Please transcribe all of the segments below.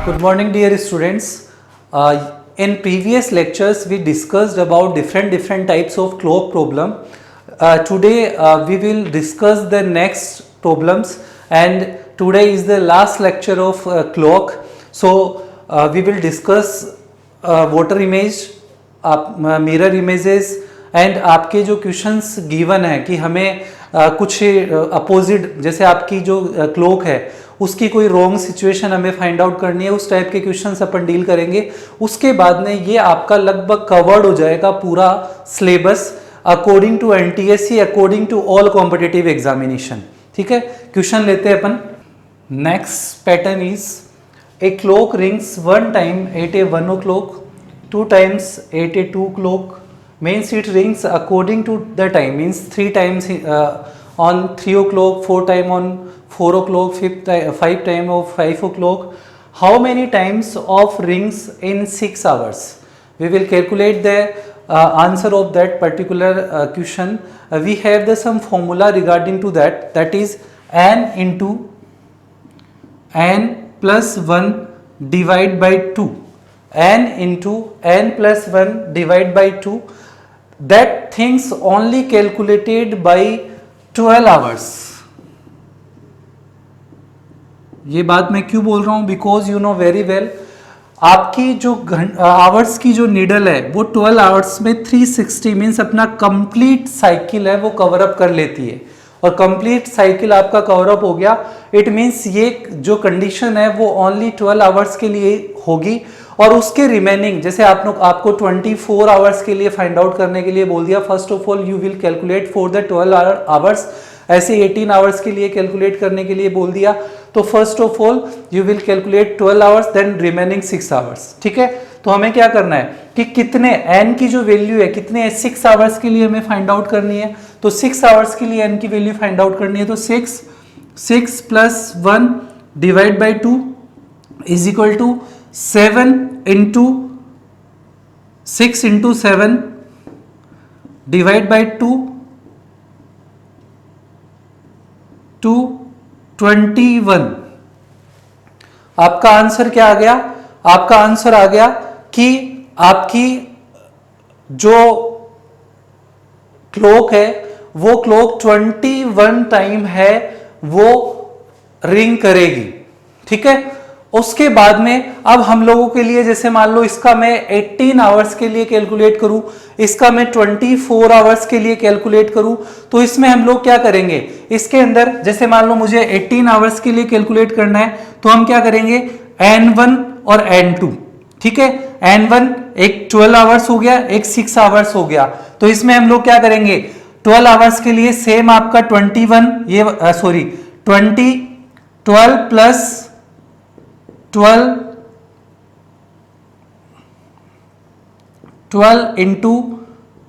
Good morning, dear students. In previous lectures, we discussed about different types of clock problem. Today, we will discuss the next problems, and today is the last lecture of clock. So, we will discuss water image, mirror images, and आपके जो questions given है कि हमें कुछ opposite जैसे आपकी जो clock है उसकी कोई रॉन्ग सिचुएशन हमें फाइंड आउट करनी है, उस टाइप के क्वेश्चंस अपन डील करेंगे. उसके बाद में ये आपका लगभग कवर्ड हो जाएगा पूरा syllabus according to NTSC, according to all competitive examination. ठीक है, क्वेश्चन लेते हैं अपन. Next pattern is a clock rings one time at a 1 o'clock, two times at a 2 o'clock. Means it rings according to the time, means 3 times on 3 o'clock, 4 time on 4 o'clock, 5 time of 5 o'clock. How many times of rings in 6 hours? We will calculate the answer of that particular question. We have some formula regarding to that. That is n into n plus 1 divide by 2. N into n plus 1 divide by 2. That things only calculated by 12 hours. ये बात मैं क्यों बोल रहा हूँ? Because you know very well आपकी जो hours की जो नीडल है वो 12 आवर्स में 360 मीन्स अपना कंप्लीट साइकिल है वो कवर अप कर लेती है. और कंप्लीट साइकिल आपका कवर अप हो गया, इट मीन्स ये जो कंडीशन है वो ओनली 12 आवर्स के लिए होगी. और उसके रिमेनिंग जैसे आपको 24 आवर्स के लिए फाइंड आउट करने के लिए बोल दिया. First of all you will calculate for the 12 hours, ऐसे 18 आवर्स के लिए कैलकुलेट करने के लिए बोल दिया. तो first of all you will calculate 12 hours then remaining 6 hours. ठीक है, तो हमें क्या करना है कि कितने n की जो वैल्यू है कितने 6 आवर्स के लिए हमें फाइंड आउट करनी है. तो 6 आवर्स के लिए n की वैल्यू फाइंड आउट करनी है. तो 6 plus 1 divide by 2 is equal to 7 into 6 into 7 divide by 2 to 21. आपका आंसर क्या आ गया? आपका आंसर आ गया कि आपकी जो क्लॉक है वो क्लॉक 21 टाइम है वो रिंग करेगी. ठीक है, उसके बाद में अब हम लोगों के लिए जैसे मान लो इसका मैं 18 आवर्स के लिए कैलकुलेट करूं, इसका मैं 24 आवर्स के लिए कैलकुलेट करूं, तो इसमें हम लोग क्या करेंगे, इसके अंदर जैसे मान लो मुझे 18 आवर्स के लिए कैलकुलेट करना है तो हम क्या करेंगे n1 और n2. ठीक है, n1 एक 12 आवर्स हो गया, एक 6 आवर्स हो गया. तो इसमें हम लोग क्या करेंगे 12 आवर्स के लिए सेम आपका 21 ये 12 plus 12 into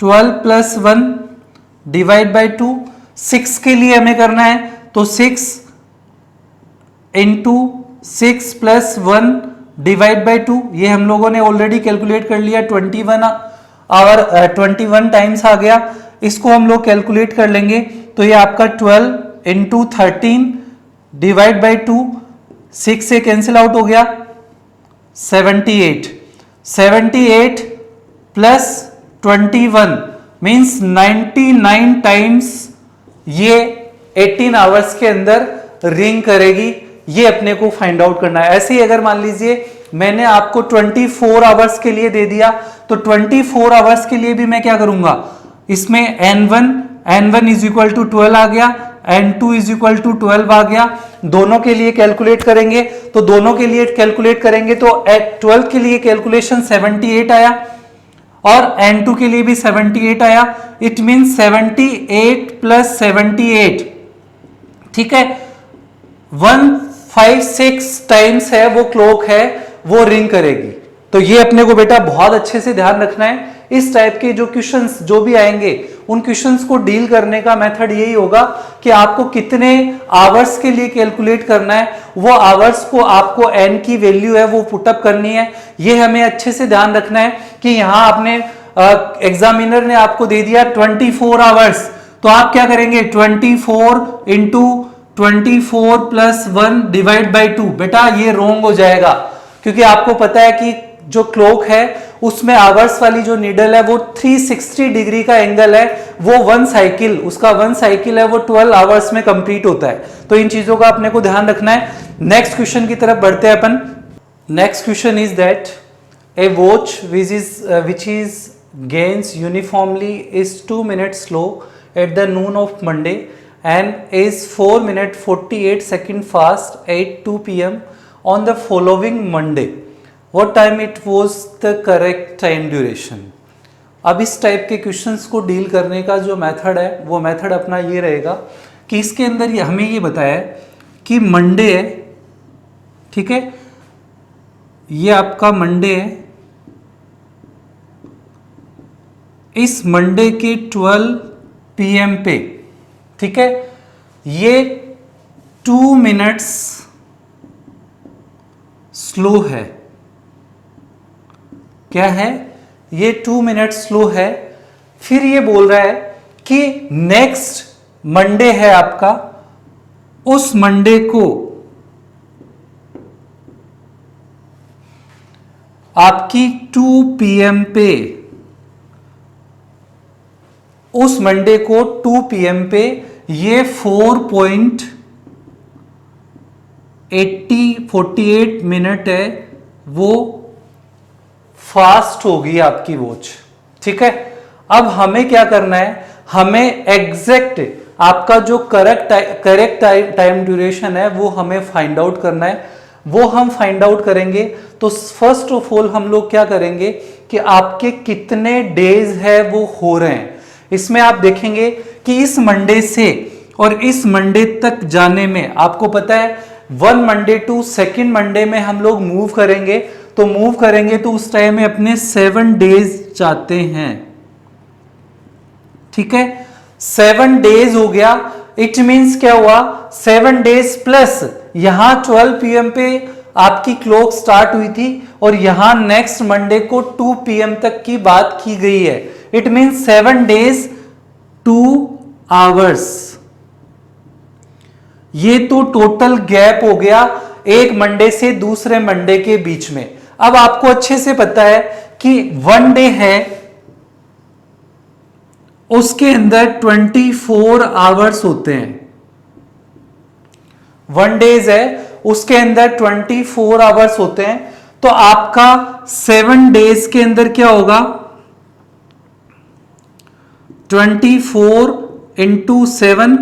12 plus 1 divide by 2. 6 के लिए हमें करना है तो 6 इंटू 6 प्लस 1 डिवाइड बाई 2. ये हम लोगों ने ऑलरेडी कैलकुलेट कर लिया. 21 टाइम्स आ गया. इसको हम लोग कैलकुलेट कर लेंगे तो ये आपका 12 इंटू 13 डिवाइड बाई 2. 6 से कैंसिल आउट हो गया 78 प्लस 21 मीन्स 99 टाइम्स ये 18 आवर्स के अंदर रिंग करेगी. ये अपने को फाइंड आउट करना है. ऐसे ही अगर मान लीजिए मैंने आपको 24 आवर्स के लिए दे दिया तो 24 आवर्स के लिए भी मैं क्या करूंगा, इसमें n1 इज इक्वल टू 12 आ गया, n2 इज इक्वल टू 12 आ गया. दोनों के लिए कैलकुलेट करेंगे तो 12 के लिए कैलकुलेशन 78 आया और n2 के लिए भी 78 आया. It means 78 plus 78. ठीक है, 156 टाइम्स है वो क्लॉक है वो रिंग करेगी. तो ये अपने को बेटा बहुत अच्छे से ध्यान रखना है. इस टाइप के जो क्वेश्चंस जो भी आएंगे उन क्वेश्चंस को डील करने का मेथड यही होगा कि आपको कितने आवर्स के लिए कैलकुलेट करना है, वो आवर्स को आपको n की वैल्यू है वो पुटअप करनी है. ये हमें अच्छे से ध्यान रखना है कि यहां आपने एग्जामिनर ने आपको दे दिया 24 आवर्स, तो आप क्या करेंगे 24 इंटू 24 प्लस 1 डिवाइड बाई 2. बेटा ये रोंग हो जाएगा. क्योंकि आपको पता है कि जो क्लॉक है उसमें आवर्स वाली जो नीडल है वो 360 डिग्री का एंगल है, वो वन साइकिल, उसका वन साइकिल है वो 12 आवर्स में कंप्लीट होता है। तो इन चीजों का अपने को ध्यान रखना है। नेक्स्ट क्वेश्चन की तरफ बढ़ते हैं अपन। Next question is that a watch which is gains uniformly is 2 minutes slow at the noon of Monday and is 4 minutes 48 second fast at 2 p.m. on the following Monday. What time it was the correct time duration? अब इस type के questions को deal करने का जो method है वो method अपना ये रहेगा कि इसके अंदर हमें ये बताया है कि मंडे है, ठीक है, ये आपका मंडे है, इस मंडे के 12 PM पे, ठीक है, ये 2 मिनट्स स्लो है। क्या है? ये 2 मिनट स्लो है। फिर ये बोल रहा है कि नेक्स्ट मंडे है आपका, उस मंडे को आपकी 2 PM पे, उस मंडे को 2 PM पे ये 4.48 मिनट है, वो फास्ट होगी आपकी वॉच, ठीक है। अब हमें क्या करना है, हमें एग्जैक्ट आपका जो करेक्ट टाइम ड्यूरेशन है वो हमें फाइंड आउट करना है। वो हम फाइंड आउट करेंगे तो फर्स्ट ऑफ ऑल हम लोग क्या करेंगे कि आपके कितने डेज है वो हो रहे हैं। इसमें आप देखेंगे कि इस मंडे से और इस मंडे तक जाने में आपको पता है 1 मंडे टू 2nd मंडे में हम लोग मूव करेंगे, तो मूव करेंगे तो उस टाइम में अपने 7 डेज जाते हैं, ठीक है। 7 डेज हो गया, इट मींस क्या हुआ, 7 डेज प्लस यहां 12 PM पे आपकी क्लॉक स्टार्ट हुई थी और यहां नेक्स्ट मंडे को 2 PM तक की बात की गई है। It means 7 days 2 hours. ये तो टोटल गैप हो गया एक मंडे से दूसरे मंडे के बीच में। अब आपको अच्छे से पता है कि 1 डे है, उसके अंदर 24 आवर्स होते हैं। 1 डेज है, उसके अंदर 24 आवर्स होते हैं। तो आपका 7 डेज के अंदर क्या होगा, 24 इंटू 7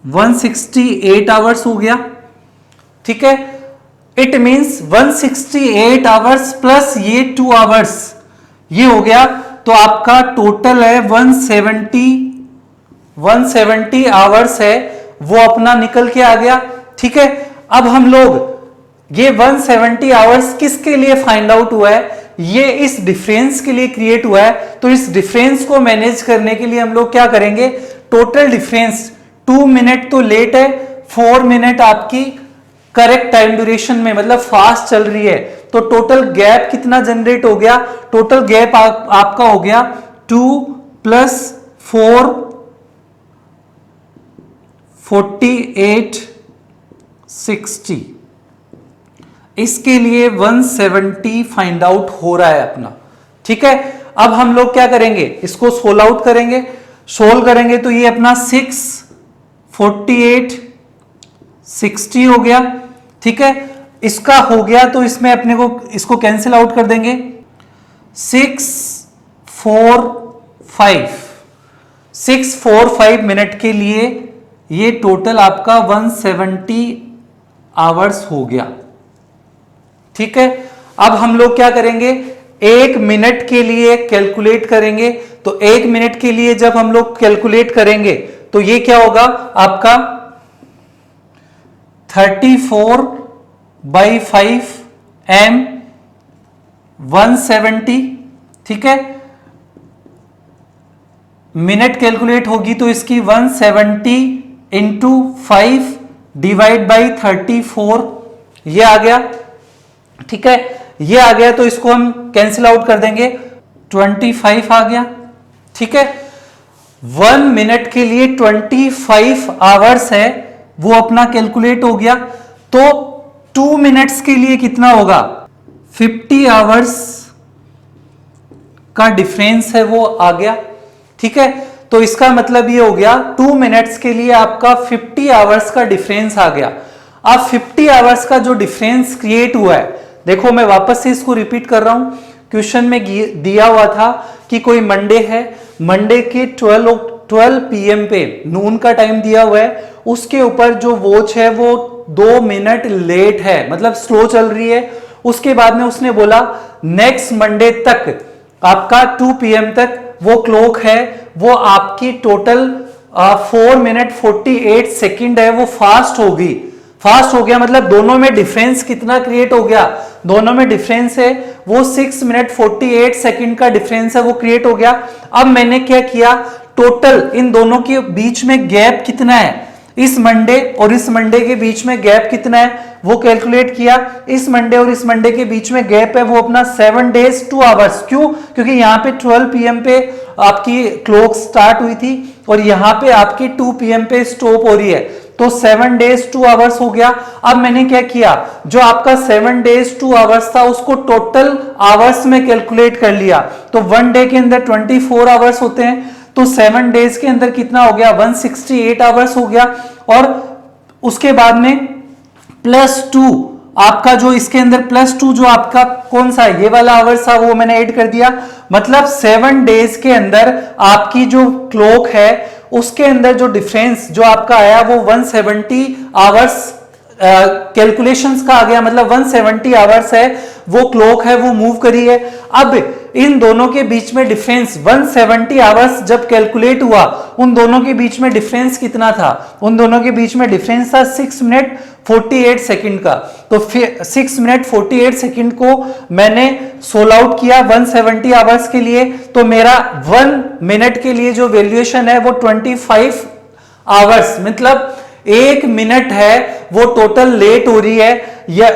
168 आवर्स हो गया, ठीक है। इट मींस 168 आवर्स प्लस ये 2 आवर्स, ये हो गया। तो आपका टोटल है 170 आवर्स है, वो अपना निकल के आ गया, ठीक है। अब हम लोग ये 170 आवर्स किसके लिए फाइंड आउट हुआ है, ये इस डिफरेंस के लिए क्रिएट हुआ है। तो इस डिफरेंस को मैनेज करने के लिए हम लोग क्या करेंगे, टोटल डिफरेंस 2 मिनट तो लेट है, 4 मिनट आपकी करेक्ट टाइम ड्यूरेशन में, मतलब फास्ट चल रही है। तो टोटल गैप कितना जनरेट हो गया, टोटल गैप आपका हो गया 2 + 4 48 60। इसके लिए 170 फाइंड आउट हो रहा है अपना, ठीक है। अब हम लोग क्या करेंगे, इसको सोल्व आउट करेंगे। सोल्व करेंगे तो ये अपना 6 48 60 हो गया, ठीक है। इसका हो गया तो इसमें अपने को इसको कैंसिल आउट कर देंगे। 6 4 5 मिनट के लिए ये टोटल आपका 170 आवर्स हो गया, ठीक है। अब हम लोग क्या करेंगे, 1 मिनट के लिए कैलकुलेट करेंगे। तो 1 मिनट के लिए जब हम लोग कैलकुलेट करेंगे तो ये क्या होगा आपका 34/5 m 170, ठीक है। मिनट कैलकुलेट होगी तो इसकी 170 इंटू 5 डिवाइड बाई 34, ये आ गया, ठीक है। ये आ गया तो इसको हम कैंसिल आउट कर देंगे, 25 आ गया, ठीक है। 1 मिनट के लिए 25 आवर्स है वो अपना कैलकुलेट हो गया। तो 2 मिनट्स के लिए कितना होगा, 50 आवर्स का डिफरेंस है वो आ गया। ठीक है, तो इसका मतलब ये हो गया 2 मिनट्स के लिए आपका 50 आवर्स का डिफरेंस आ गया। अब 50 आवर्स का जो डिफरेंस क्रिएट हुआ है, देखो मैं वापस से इसको रिपीट कर रहा हूं। क्वेश्चन में दिया हुआ था कि कोई मंडे है, मंडे के 12 PM पे नून का टाइम दिया हुआ है, उसके ऊपर जो वॉच है वो 2 मिनट लेट है, मतलब स्लो चल रही है। उसके बाद में उसने बोला नेक्स्ट मंडे तक आपका 2 PM तक वो क्लॉक है वो आपकी टोटल 4 मिनट 48 सेकेंड है वो फास्ट होगी। फास्ट हो गया मतलब दोनों में डिफरेंस कितना क्रिएट हो गया, दोनों में डिफरेंस है वो 6 मिनट 48 सेकेंड का डिफरेंस है वो क्रिएट हो गया। अब मैंने क्या किया, टोटल इन दोनों के बीच में गैप कितना है, इस मंडे और इस मंडे के बीच में गैप कितना है वो कैलकुलेट किया। इस मंडे और इस मंडे के बीच में गैप है वो अपना 7 days 2 hours। क्यों, क्योंकि यहाँ पे 12 PM पे आपकी क्लॉक स्टार्ट हुई थी और यहाँ पे आपकी 2 PM पे स्टॉप हो रही है, तो 7 days 2 hours हो गया। अब मैंने क्या किया, जो आपका 7 days 2 hours था उसको टोटल आवर्स में कैलकुलेट कर लिया। तो 1 डे के अंदर 24 आवर्स होते हैं, तो 7 डेज के अंदर कितना हो गया, 168 आवर्स हो गया। और उसके बाद में +2 आपका जो इसके अंदर +2 जो आपका कौन सा है, ये वाला आवर्स था वो मैंने ऐड कर दिया। मतलब 7 डेज के अंदर आपकी जो क्लॉक है उसके अंदर जो डिफरेंस जो आपका आया वो 170 आवर्स कैलकुलेशंस का आ गया। मतलब 170 आवर्स है वो क्लॉक है वो मूव करी है। अब इन दोनों के बीच में डिफरेंस 170 आवर्स जब कैलकुलेट हुआ, उन दोनों के बीच में डिफरेंस कितना था, उन दोनों के बीच में डिफरेंस था 6 मिनट 48 सेकंड का। तो फिर 6 मिनट 48 सेकंड को मैंने सोल आउट किया 170 आवर्स के लिए, तो मेरा 1 मिनट के लिए जो वैल्यूएशन है वो 25 आवर्स, मतलब 1 मिनट है वो टोटल लेट हो रही है या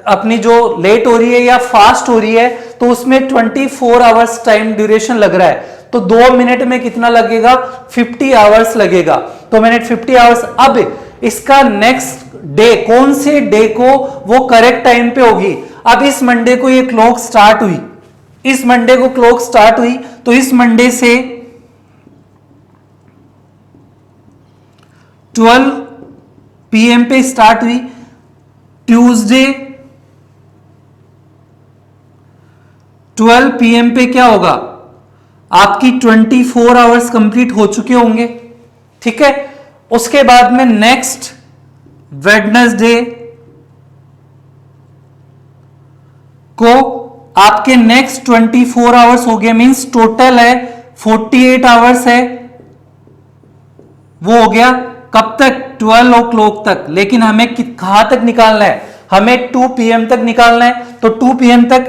अपनी जो लेट हो रही है या फास्ट हो रही है, तो उसमें 24 आवर्स टाइम ड्यूरेशन लग रहा है। तो 2 मिनट में कितना लगेगा, 50 आवर्स लगेगा। तो मैंने 50 आवर्स। अब इसका नेक्स्ट डे कौन से डे को वो करेक्ट टाइम पे होगी। अब इस मंडे को ये क्लॉक स्टार्ट हुई, इस मंडे को क्लॉक स्टार्ट हुई, तो इस मंडे से 12 PM पे स्टार्ट हुई, ट्यूसडे 12 PM पे क्या होगा, आपकी 24 आवर्स कंप्लीट हो चुके होंगे। ठीक है, उसके बाद में नेक्स्ट वेडनेसडे को आपके नेक्स्ट 24 आवर्स हो गए, मींस टोटल है 48 आवर्स है वो हो गया। कब तक, 12 o'clock तक। लेकिन हमें कहां तक निकालना है, हमें 2 PM तक निकालना है। तो 2 PM तक,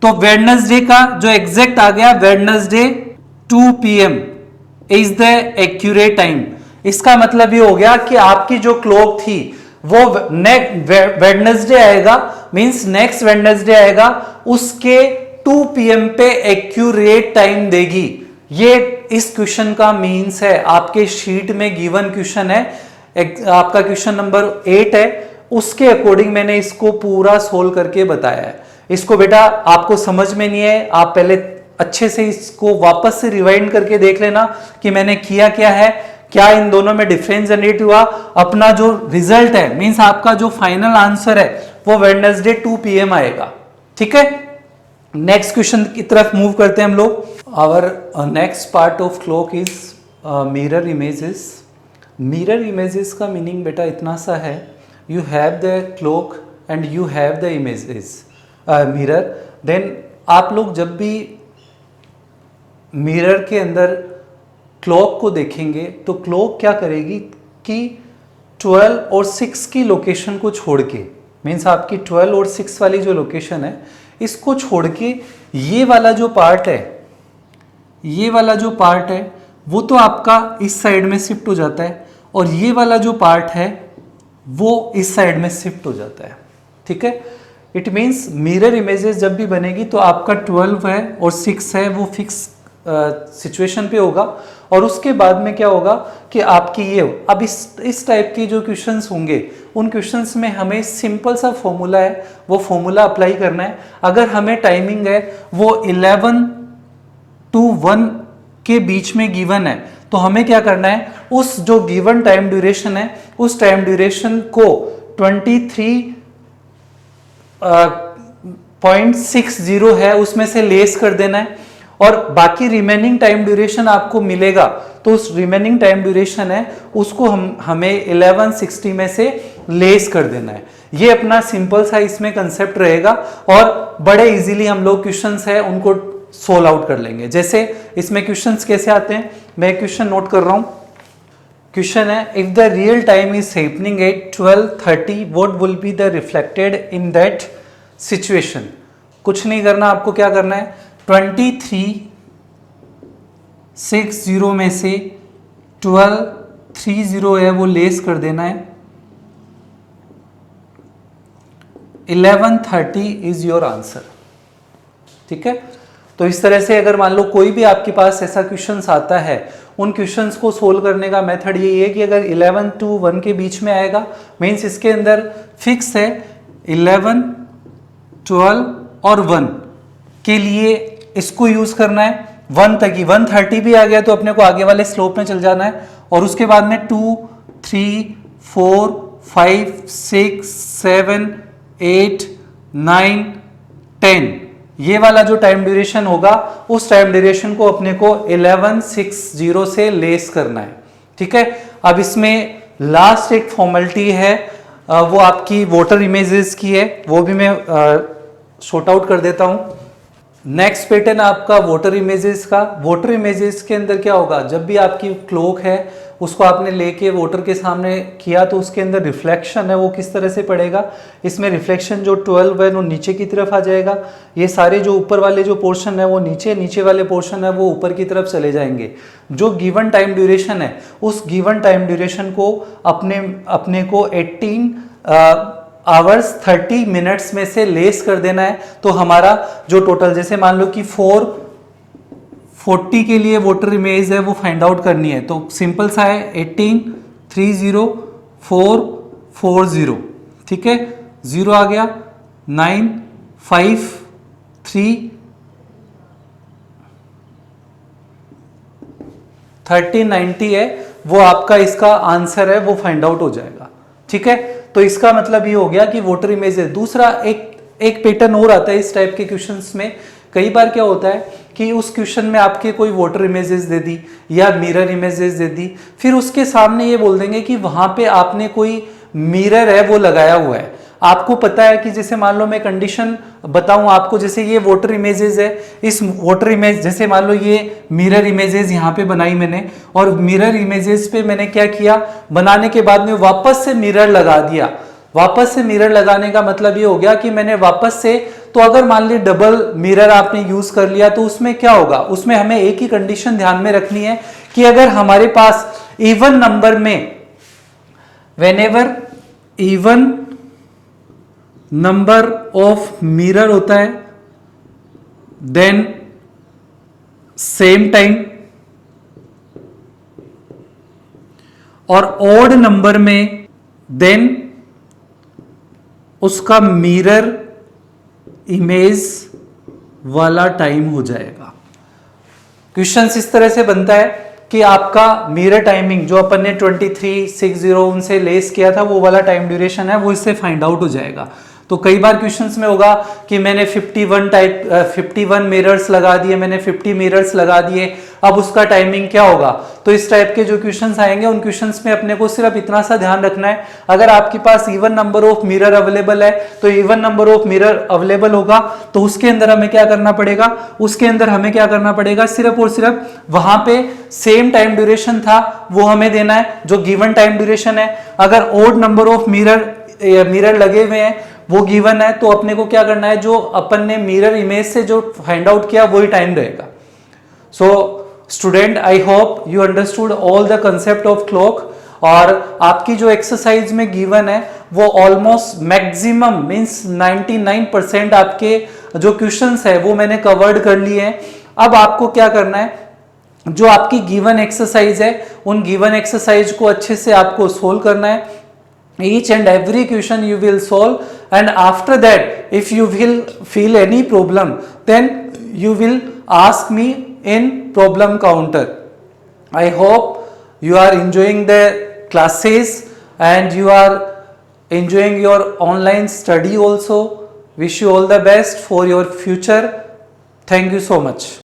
तो वेडनेसडे का जो एग्जैक्ट आ गया, Wednesday 2 PM is the accurate time. इसका मतलब ये हो गया कि आपकी जो क्लॉक थी वो वेडनेसडे आएगा, मींस नेक्स्ट वेडनेसडे आएगा, उसके 2 PM पे एक्यूरेट टाइम देगी। ये इस क्वेश्चन का मीन्स है। आपके शीट में गिवन क्वेश्चन है, आपका क्वेश्चन नंबर 8 है, उसके अकॉर्डिंग मैंने इसको पूरा सोल्व करके बताया है। इसको बेटा आपको समझ में नहीं है, आप पहले अच्छे से इसको वापस से रिवाइंड करके देख लेना कि मैंने किया क्या है, क्या इन दोनों में डिफरेंस जनरेट हुआ। अपना जो रिजल्ट है, मींस आपका जो फाइनल आंसर है वो वेडनेसडे 2 PM आएगा। ठीक है, नेक्स्ट क्वेश्चन की तरफ मूव करते हैं हम लोग। Our next part of clock is mirror images. Mirror images का मीनिंग बेटा इतना सा है, you have the clock and you have the images mirror. Then आप लोग जब भी मिरर के अंदर क्लॉक को देखेंगे तो क्लॉक क्या करेगी कि 12 और 6 की लोकेशन को छोड़ के, मीन्स आपकी 12 और 6 वाली जो लोकेशन है इसको छोड़ के ये वाला जो पार्ट है, ये वाला जो पार्ट है वो तो आपका इस साइड में शिफ्ट हो जाता है और ये वाला जो पार्ट है वो इस साइड में शिफ्ट हो जाता है। ठीक है, इट मीन्स मिरर इमेजेस जब भी बनेगी तो आपका 12 है और 6 है वो फिक्स सिचुएशन पे होगा। और उसके बाद में क्या होगा कि आपकी ये अब इस टाइप के जो क्वेश्चंस होंगे उन क्वेश्चंस में हमें सिंपल सा फॉर्मूला है, वो फॉर्मूला अप्लाई करना है। अगर हमें टाइमिंग है वो 11 to 1 के बीच में गिवन है तो हमें क्या करना है, उस जो गिवन टाइम ड्यूरेशन है उस टाइम ड्यूरेशन को 23.60 है उसमें से लेस कर देना है, और बाकी रिमेनिंग टाइम ड्यूरेशन आपको मिलेगा तो उस रिमेनिंग टाइम ड्यूरेशन है उसको हमें 1160 में से लेस कर देना है। ये अपना सिंपल सा इसमें कंसेप्ट रहेगा और बड़े इजीली हम लोग क्वेश्चंस है उनको सोल्व आउट कर लेंगे। जैसे इसमें क्वेश्चंस कैसे आते हैं, मैं क्वेश्चन नोट कर रहा हूं। क्वेश्चन है, if the real time is happening at 12:30 what will be the reflected in that situation. कुछ नहीं करना, आपको क्या करना है 2360 में से 1230 है वो लेस कर देना है, 1130 इज योर आंसर। ठीक है, तो इस तरह से अगर मान लो कोई भी आपके पास ऐसा क्वेश्चंस आता है, उन क्वेश्चंस को सोल्व करने का मेथड यही है कि अगर 11 to 1 के बीच में आएगा मींस इसके अंदर फिक्स है 11, 12 और 1 के लिए इसको यूज करना है 1 तक ही। 130 भी आ गया तो अपने को आगे वाले स्लोप में चल जाना है, और उसके बाद में 2, 3, 4, 5, 6, 7, 8, 9, 10 ये वाला जो टाइम ड्यूरेशन होगा उस टाइम ड्यूरेशन को अपने को 1160 से लेस करना है। ठीक है, अब इसमें लास्ट एक फॉर्मेलिटी है वो आपकी वोटर इमेजेस की है, वो भी मैं शॉर्ट आउट कर देता हूं। नेक्स्ट पैटर्न आपका वोटर इमेजेस का। वोटर इमेजेस के अंदर क्या होगा, जब भी आपकी क्लॉक है उसको आपने लेके वोटर के सामने किया तो उसके अंदर रिफ्लेक्शन है वो किस तरह से पड़ेगा। इसमें रिफ्लेक्शन जो 12 है वो नीचे की तरफ आ जाएगा, ये सारे जो ऊपर वाले जो पोर्शन है वो नीचे वाले पोर्शन है वो ऊपर की तरफ चले जाएंगे। जो गिवन टाइम ड्यूरेशन है उस गिवन टाइम ड्यूरेशन को अपने को 18 आवर्स 30 मिनट्स में से लेस कर देना है। तो हमारा जो टोटल, जैसे मान लो कि 440 के लिए वोटर इमेज है वो फाइंड आउट करनी है, तो सिंपल सा है 18, 30, 440। ठीक है, 0 आ गया, 9, 5, 3, 1390 है वो आपका इसका आंसर है, वो फाइंड आउट हो जाएगा। ठीक है, तो इसका मतलब ये हो गया कि वोटर इमेज है। दूसरा एक पैटर्न और आता है इस टाइप के क्वेश्चंस में। कई बार क्या होता है कि उस क्वेश्चन में आपके कोई वोटर इमेजेस दे दी या मिरर इमेजेस दे दी, फिर उसके सामने ये बोल देंगे कि वहां पे आपने कोई मिरर है वो लगाया हुआ है। आपको पता है कि जैसे मान लो मैं कंडीशन बताऊं आपको, जैसे ये वोटर इमेजेस है, इस वोटर इमेज जैसे मान लो ये मिरर इमेजेस यहाँ पे बनाई मैंने, और मिरर इमेजेस पे मैंने क्या किया, बनाने के बाद में वापस से मिरर लगा दिया। वापस से मिरर लगाने का मतलब ये हो गया कि मैंने वापस से, तो अगर मान ली डबल मिरर आपने यूज कर लिया तो उसमें क्या होगा, उसमें हमें एक ही कंडीशन ध्यान में रखनी है कि अगर हमारे पास इवन नंबर में, whenever even number of mirror होता है देन सेम टाइम, और ऑड नंबर में देन उसका मिरर इमेज वाला टाइम हो जाएगा। क्वेश्चन इस तरह से बनता है कि आपका मिरर टाइमिंग जो अपन ने 2360 उनसे लेस किया था वो वाला टाइम ड्यूरेशन है वो इससे फाइंड आउट हो जाएगा। तो कई बार क्वेश्चंस में होगा कि मैंने 51 मिरर्स लगा दिए, मैंने 50 मिरर्स लगा दिए, अब उसका टाइमिंग क्या होगा। तो इस टाइप के जो क्वेश्चंस आएंगे उन क्वेश्चंस में अपने को सिर्फ इतना सा ध्यान रखना है, अगर आपके पास even number of mirror available है तो even number of mirror available होगा तो उसके अंदर हमें क्या करना पड़ेगा, उसके अंदर हमें क्या करना पड़ेगा, सिर्फ और सिर्फ वहां पे सेम टाइम ड्यूरेशन था वो हमें देना है जो गिवन टाइम ड्यूरेशन है। अगर ओड नंबर ऑफ मिरर लगे हुए हैं वो गिवन है तो अपने को क्या करना है, जो अपन ने मिरर इमेज से जो फाइंड आउट किया वही टाइम रहेगा। So student, I hope you understood all the concept of clock, और आपकी जो एक्सरसाइज में गिवन है वो ऑलमोस्ट मैक्सिमम मींस 99% आपके जो क्वेश्चंस है वो मैंने कवर्ड कर लिए हैं। अब आपको क्या करना है, जो आपकी गिवन एक्सरसाइज है उन गिवन एक्सरसाइज को अच्छे से आपको सोल्व करना है. Each and every question you will solve, and after that if you will feel any problem then you will ask me in problem counter. I hope you are enjoying the classes and you are enjoying your online study also. Wish you all the best for your future. Thank you so much.